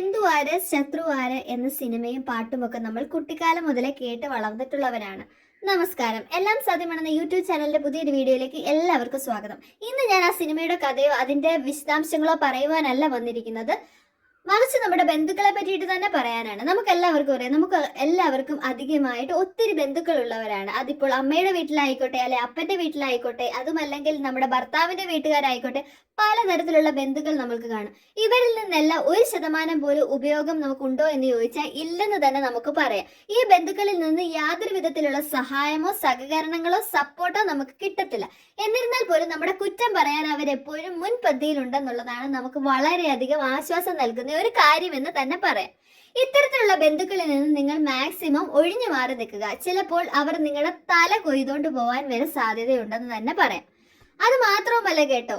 ബന്ധുവാര് ശത്രുവാര് എന്ന സിനിമയും പാട്ടുമൊക്കെ നമ്മൾ കുട്ടിക്കാലം മുതലേ കേട്ട് വളർന്നിട്ടുള്ളവരാണ്. നമസ്കാരം, എല്ലാം സാധ്യമാണെന്ന യൂട്യൂബ് ചാനലിന്റെ പുതിയൊരു വീഡിയോയിലേക്ക് എല്ലാവർക്കും സ്വാഗതം. ഇന്ന് ഞാൻ ആ സിനിമയുടെ കഥയോ അതിന്റെ വിശദാംശങ്ങളോ പറയുവാനല്ല വന്നിരിക്കുന്നത്, മറിച്ച് നമ്മുടെ ബന്ധുക്കളെ പറ്റിയിട്ട് തന്നെ പറയാനാണ്. നമുക്ക് എല്ലാവർക്കും അറിയാം, നമുക്ക് എല്ലാവർക്കും അധികമായിട്ട് ഒത്തിരി ബന്ധുക്കൾ ഉള്ളവരാണ്. അതിപ്പോൾ അമ്മയുടെ വീട്ടിലായിക്കോട്ടെ, അല്ലെ അപ്പന്റെ വീട്ടിലായിക്കോട്ടെ, അതുമല്ലെങ്കിൽ നമ്മുടെ ഭർത്താവിന്റെ വീട്ടുകാരായിക്കോട്ടെ, പലതരത്തിലുള്ള ബന്ധുക്കൾ നമുക്ക് കാണും. ഇവരിൽ നിന്നെല്ലാം 1% പോലും ഉപയോഗം നമുക്കുണ്ടോ എന്ന് ചോദിച്ചാൽ ഇല്ലെന്ന് തന്നെ നമുക്ക് പറയാം. ഈ ബന്ധുക്കളിൽ നിന്ന് യാതൊരു വിധത്തിലുള്ള സഹായമോ സഹകരണങ്ങളോ സപ്പോർട്ടോ നമുക്ക് കിട്ടത്തില്ല. എന്നിരുന്നാൽ പോലും നമ്മുടെ കുറ്റം പറയാൻ അവരെപ്പോഴും മുൻപന്തിയിലുണ്ടെന്നുള്ളതാണ് നമുക്ക് വളരെയധികം ആശ്വാസം നൽകുന്ന ഒരു കാര്യമെന്ന് തന്നെ പറയാം. ഇത്തരത്തിലുള്ള ബന്ധുക്കളിൽ നിന്ന് നിങ്ങൾ മാക്സിമം ഒഴിഞ്ഞു മാറി നിൽക്കുക. ചിലപ്പോൾ അവർ നിങ്ങളുടെ തല കൊയ്തുകൊണ്ട് പോകാൻ വരെ സാധ്യതയുണ്ടെന്ന് തന്നെ പറയാം. അത് മാത്രവുമല്ല കേട്ടോ,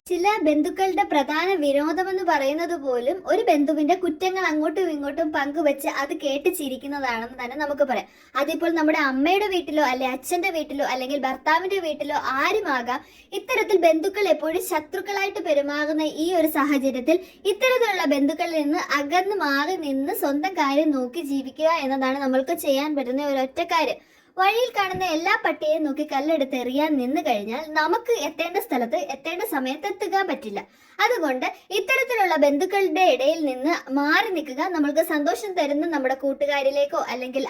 ചില ബന്ധുക്കളുടെ പ്രധാന വിനോദമെന്ന് പറയുന്നത് പോലും ഒരു ബന്ധുവിന്റെ കുറ്റങ്ങൾ അങ്ങോട്ടും ഇങ്ങോട്ടും പങ്കുവെച്ച് അത് കേട്ട് ചിരിക്കുന്നതാണെന്ന് തന്നെ നമുക്ക് പറയാം. അതിപ്പോൾ നമ്മുടെ അമ്മയുടെ വീട്ടിലോ അല്ലെ അച്ഛന്റെ വീട്ടിലോ അല്ലെങ്കിൽ ഭർത്താവിന്റെ വീട്ടിലോ ആരുമാകാം, ഇത്തരത്തിൽ ബന്ധുക്കൾ എപ്പോഴും ശത്രുക്കളായിട്ട് പെരുമാറുന്ന ഈ ഒരു സാഹചര്യത്തിൽ ഇത്തരത്തിലുള്ള ബന്ധുക്കളിൽ നിന്ന് അകന്ന് മാറി നിന്ന് സ്വന്തം കാര്യം നോക്കി ജീവിക്കുക എന്നതാണ് നമ്മൾക്ക് ചെയ്യാൻ പറ്റുന്ന ഒരൊറ്റ കാര്യം. വഴിയിൽ കാണുന്ന എല്ലാ പട്ടിയെയും നോക്കി കല്ലെടുത്ത് എറിയാൻ നിന്ന് കഴിഞ്ഞാൽ നമുക്ക് എത്തേണ്ട സ്ഥലത്ത് എത്തേണ്ട സമയത്ത് എത്തുക പറ്റില്ല. അതുകൊണ്ട് ഇത്തരത്തിലുള്ള ബന്ധുക്കളുടെ ഇടയിൽ നിന്ന് മാറി നിൽക്കുക. നമ്മൾക്ക് സന്തോഷം തരുന്ന നമ്മുടെ കൂട്ടുകാരിലേക്കോ അല്ലെങ്കിൽ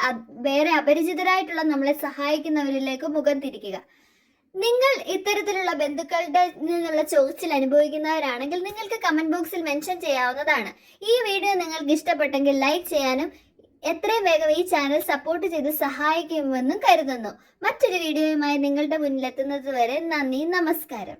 വേറെ അപരിചിതരായിട്ടുള്ള നമ്മളെ സഹായിക്കുന്നവരിലേക്കോ മുഖം തിരിക്കുക. നിങ്ങൾ ഇത്തരത്തിലുള്ള ബന്ധുക്കളുടെ നിന്നുള്ള ചൊറിച്ചിൽ അനുഭവിക്കുന്നവരാണെങ്കിൽ നിങ്ങൾക്ക് കമന്റ് ബോക്സിൽ മെൻഷൻ ചെയ്യാവുന്നതാണ്. ഈ വീഡിയോ നിങ്ങൾക്ക് ഇഷ്ടപ്പെട്ടെങ്കിൽ ലൈക്ക് ചെയ്യാനും എത്രയും വേഗം ഈ ചാനൽ സപ്പോർട്ട് ചെയ്ത് സഹായിക്കുമെന്നും കരുതുന്നു. മറ്റൊരു വീഡിയോയുമായി നിങ്ങളുടെ മുന്നിലെത്തുന്നത് വരെ നന്ദി, നമസ്കാരം.